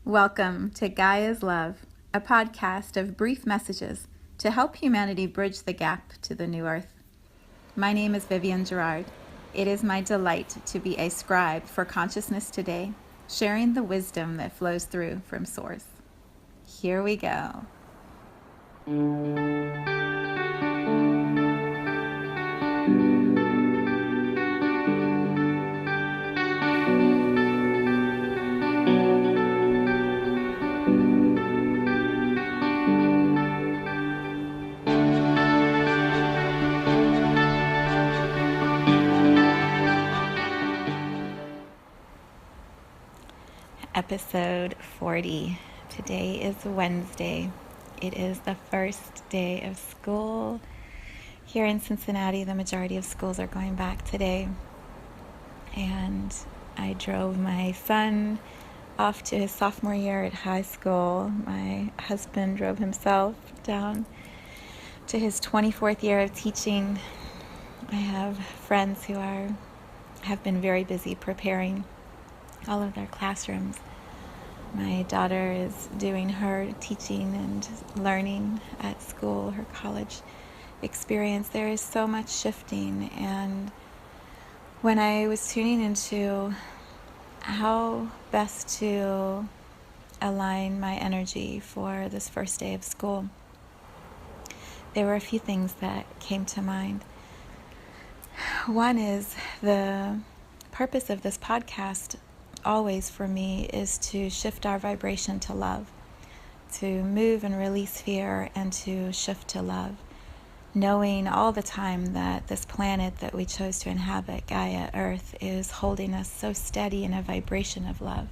Welcome to Gaia's Love, a podcast of brief messages to help humanity bridge the gap to the new earth. My name is Vivienne Gerard. It is my delight to be a scribe for consciousness today, sharing the wisdom that flows through from Source. Here we go. Episode 40. Today is Wednesday. It is the first day of school. Here in Cincinnati, the majority of schools are going back today. And I drove my son off to his sophomore year at high school. My husband drove himself down to his 24th year of teaching. I have friends who have been very busy preparing all of their classrooms. My daughter is doing her teaching and learning at school, her college experience. There is so much shifting, and when I was tuning into how best to align my energy for this first day of school, there were a few things that came to mind. One is the purpose of this podcast always for me is to shift our vibration to love, to move and release fear and to shift to love, knowing all the time that this planet that we chose to inhabit, Gaia, Earth, is holding us so steady in a vibration of love.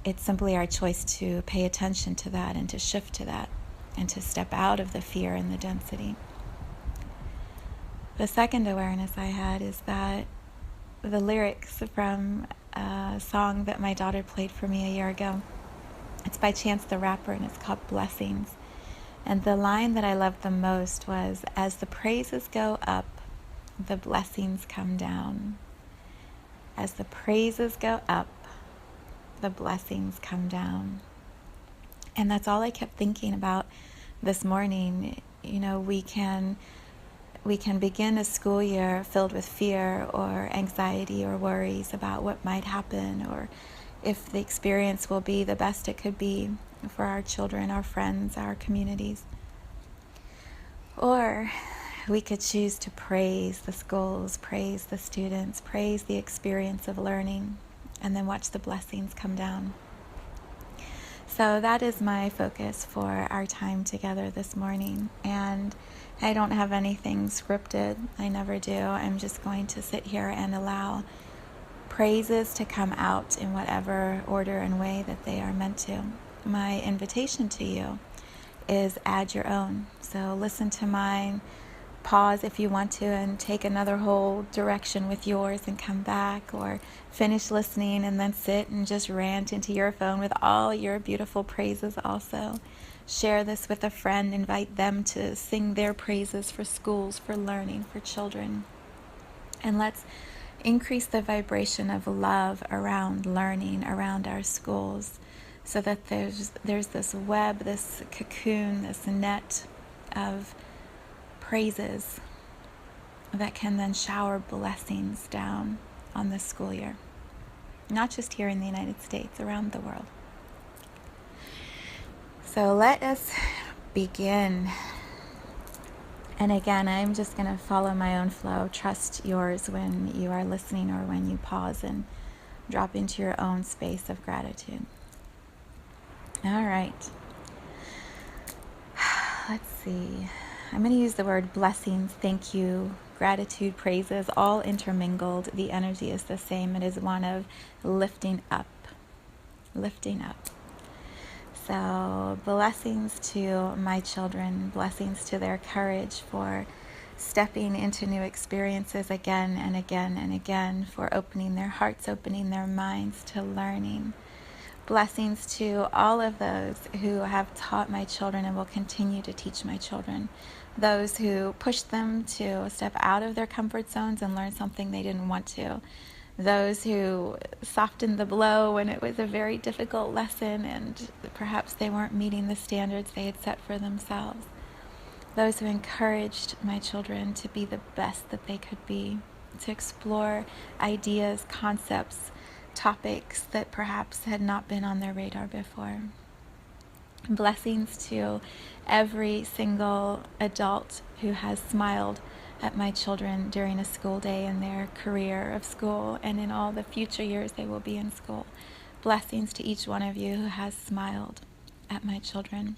It's simply our choice to pay attention to that and to shift to that and to step out of the fear and the density. The second awareness I had is that the lyrics from a song that my daughter played for me a year ago. It's by Chance the Rapper, and it's called Blessings. And the line that I loved the most was, "As the praises go up, the blessings come down. As the praises go up, the blessings come down." And that's all I kept thinking about this morning. You know, we can begin a school year filled with fear or anxiety or worries about what might happen or if the experience will be the best it could be for our children, our friends, our communities. Or we could choose to praise the schools, praise the students, praise the experience of learning, and then watch the blessings come down. So that is my focus for our time together this morning. And I don't have anything scripted. I never do. I'm just going to sit here and allow praises to come out in whatever order and way that they are meant to. My invitation to you is add your own. So listen to mine, pause if you want to, and take another whole direction with yours and come back, or finish listening and then sit and just rant into your phone with all your beautiful praises also. Share this with a friend, invite them to sing their praises for schools, for learning, for children. And let's increase the vibration of love around learning, around our schools, so that there's this web, this cocoon, this net of praises that can then shower blessings down on this school year. Not just here in the United States, around the world. So let us begin. And again, I'm just going to follow my own flow. Trust yours when you are listening or when you pause and drop into your own space of gratitude. All right. Let's see. I'm going to use the word blessings, thank you, gratitude, praises, all intermingled. The energy is the same. It is one of lifting up. Lifting up. So blessings to my children, blessings to their courage for stepping into new experiences again and again and again, for opening their hearts, opening their minds to learning. Blessings to all of those who have taught my children and will continue to teach my children. Those who pushed them to step out of their comfort zones and learn something they didn't want to. those who softened the blow when it was a very difficult lesson and perhaps they weren't meeting the standards they had set for themselves, those who encouraged my children to be the best that they could be, to explore ideas, concepts, topics that perhaps had not been on their radar before. Blessings to every single adult who has smiled at my children during a school day in their career of school and in all the future years they will be in school. Blessings to each one of you who has smiled at my children.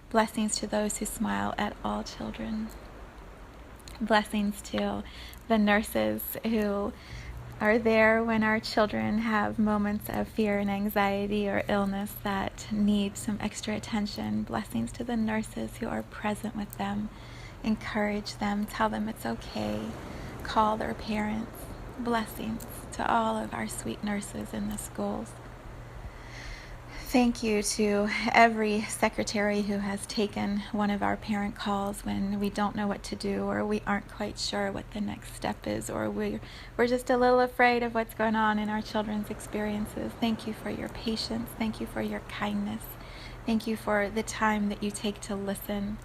Blessings to those who smile at all children. Blessings to the nurses who are there when our children have moments of fear and anxiety or illness that need some extra attention. Blessings to the nurses who are present with them. Encourage them, tell them it's okay, call their parents. Blessings to all of our sweet nurses in the schools. Thank you to every secretary who has taken one of our parent calls when we don't know what to do or we aren't quite sure what the next step is or we're just a little afraid of what's going on in our children's experiences. Thank you for your patience. Thank you for your kindness. Thank you for the time that you take to listen.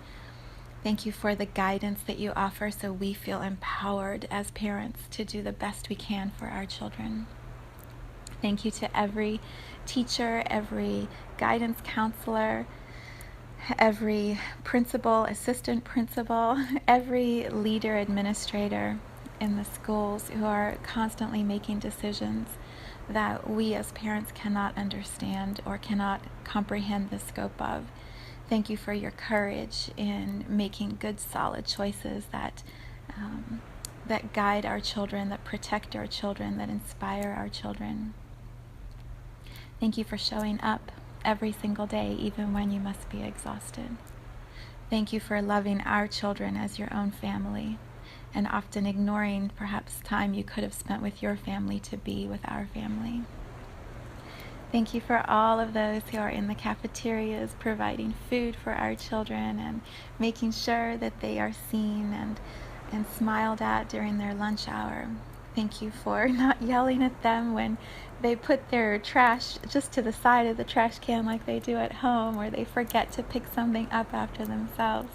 Thank you for the guidance that you offer so we feel empowered as parents to do the best we can for our children. Thank you to every teacher, every guidance counselor, every principal, assistant principal, every leader, administrator in the schools who are constantly making decisions that we as parents cannot understand or cannot comprehend the scope of. Thank you for your courage in making good, solid choices that guide our children, that protect our children, that inspire our children. Thank you for showing up every single day, even when you must be exhausted. Thank you for loving our children as your own family and often ignoring perhaps time you could have spent with your family to be with our family. Thank you for all of those who are in the cafeterias providing food for our children and making sure that they are seen and smiled at during their lunch hour. Thank you for not yelling at them when they put their trash just to the side of the trash can like they do at home, or they forget to pick something up after themselves.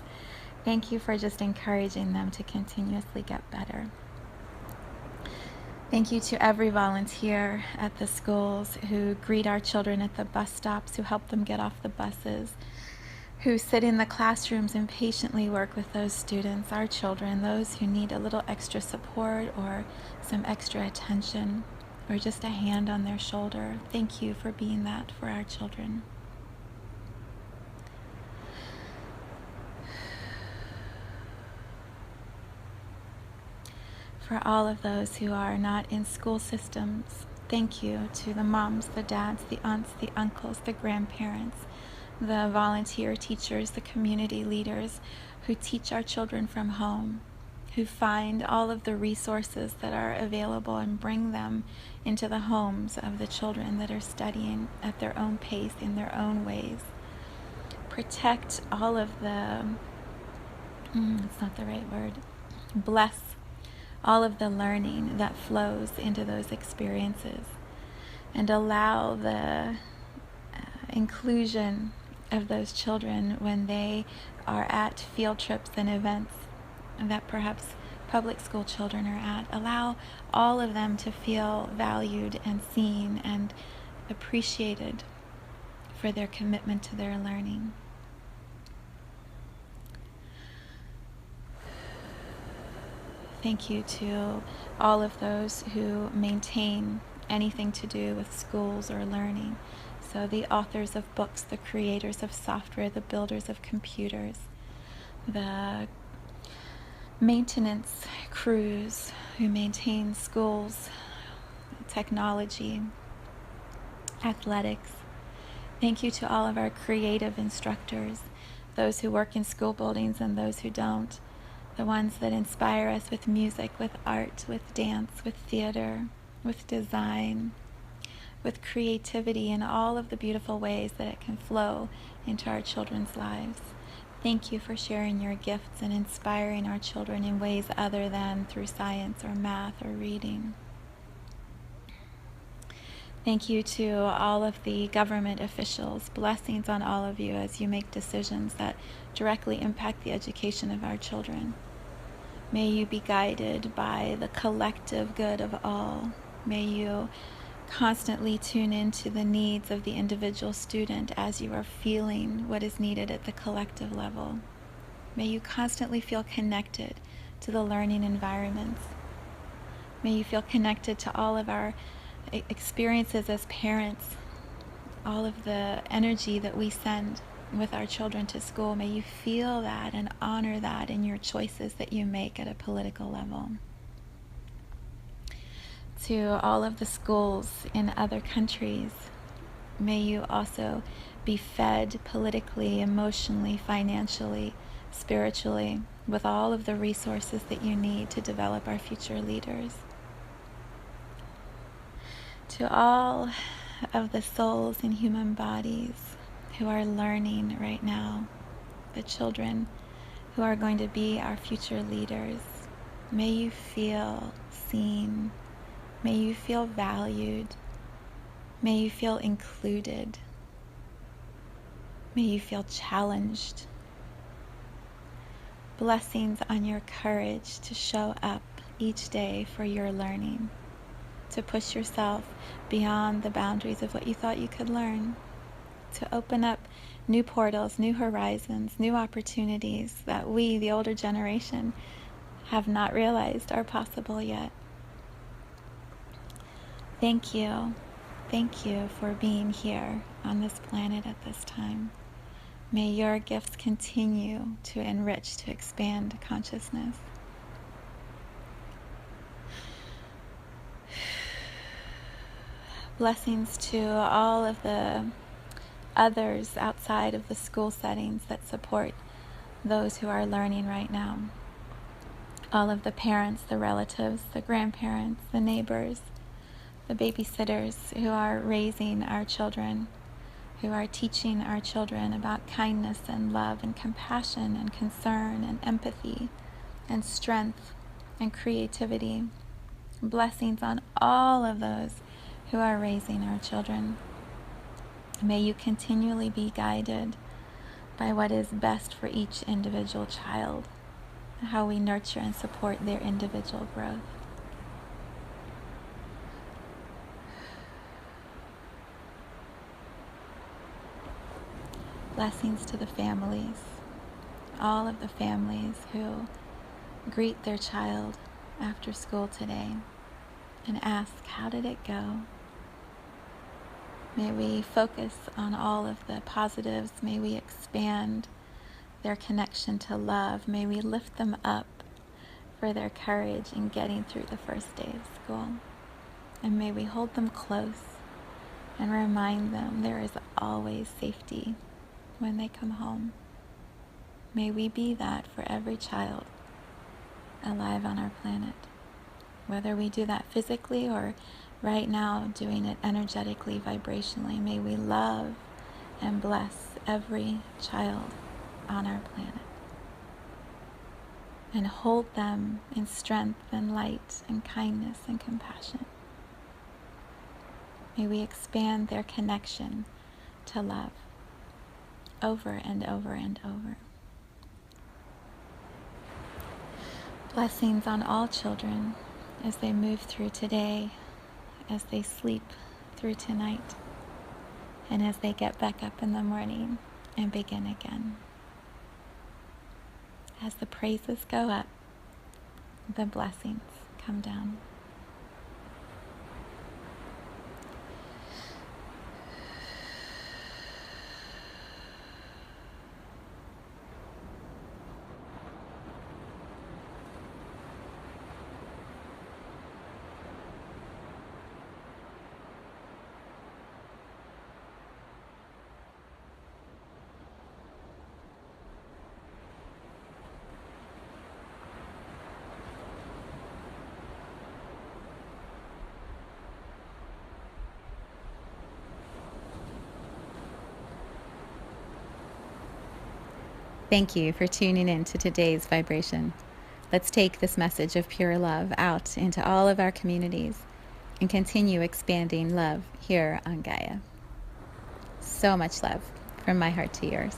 Thank you for just encouraging them to continuously get better. Thank you to every volunteer at the schools who greet our children at the bus stops, who help them get off the buses, who sit in the classrooms and patiently work with those students, our children, those who need a little extra support or some extra attention or just a hand on their shoulder. Thank you for being that for our children. For all of those who are not in school systems, thank you to the moms, the dads, the aunts, the uncles, the grandparents, the volunteer teachers, the community leaders who teach our children from home, who find all of the resources that are available and bring them into the homes of the children that are studying at their own pace, in their own ways. Protect all of the, it's not the right word, bless all of the learning that flows into those experiences and allow the inclusion of those children when they are at field trips and events that perhaps public school children are at. Allow all of them to feel valued and seen and appreciated for their commitment to their learning. Thank you to all of those who maintain anything to do with schools or learning. So the authors of books, the creators of software, the builders of computers, the maintenance crews who maintain schools, technology, athletics. Thank you to all of our creative instructors, those who work in school buildings and those who don't, the ones that inspire us with music, with art, with dance, with theater, with design, with creativity and all of the beautiful ways that it can flow into our children's lives. Thank you for sharing your gifts and inspiring our children in ways other than through science or math or reading. Thank you to all of the government officials. Blessings on all of you as you make decisions that directly impact the education of our children. May you be guided by the collective good of all. May you constantly tune into the needs of the individual student as you are feeling what is needed at the collective level. May you constantly feel connected to the learning environments. May you feel connected to all of our experiences as parents, all of the energy that we send with our children to school. May you feel that and honor that in your choices that you make at a political level. To all of the schools in other countries, may you also be fed politically, emotionally, financially, spiritually, with all of the resources that you need to develop our future leaders. To all of the souls in human bodies who are learning right now, the children who are going to be our future leaders, may you feel seen, may you feel valued, may you feel included, may you feel challenged. Blessings on your courage to show up each day for your learning, to push yourself beyond the boundaries of what you thought you could learn, to open up new portals, new horizons, new opportunities that we, the older generation, have not realized are possible yet. Thank you. Thank you for being here on this planet at this time. May your gifts continue to enrich, to expand consciousness. Blessings to all of the others outside of the school settings that support those who are learning right now. All of the parents, the relatives, the grandparents, the neighbors, the babysitters who are raising our children, who are teaching our children about kindness and love and compassion and concern and empathy and strength and creativity. Blessings on all of those who are raising our children. May you continually be guided by what is best for each individual child, how we nurture and support their individual growth. Blessings to the families, all of the families who greet their child after school today and ask, how did it go? May we focus on all of the positives. May we expand their connection to love. May we lift them up for their courage in getting through the first day of school. And may we hold them close and remind them there is always safety when they come home. May we be that for every child alive on our planet. Whether we do that physically or right now doing it energetically, vibrationally, may we love and bless every child on our planet and hold them in strength and light and kindness and compassion. May we expand their connection to love over and over and over. Blessings on all children as they move through today, as they sleep through tonight, and as they get back up in the morning and begin again. As the praises go up, the blessings come down. Thank you for tuning in to today's vibration. Let's take this message of pure love out into all of our communities and continue expanding love here on Gaia. So much love from my heart to yours.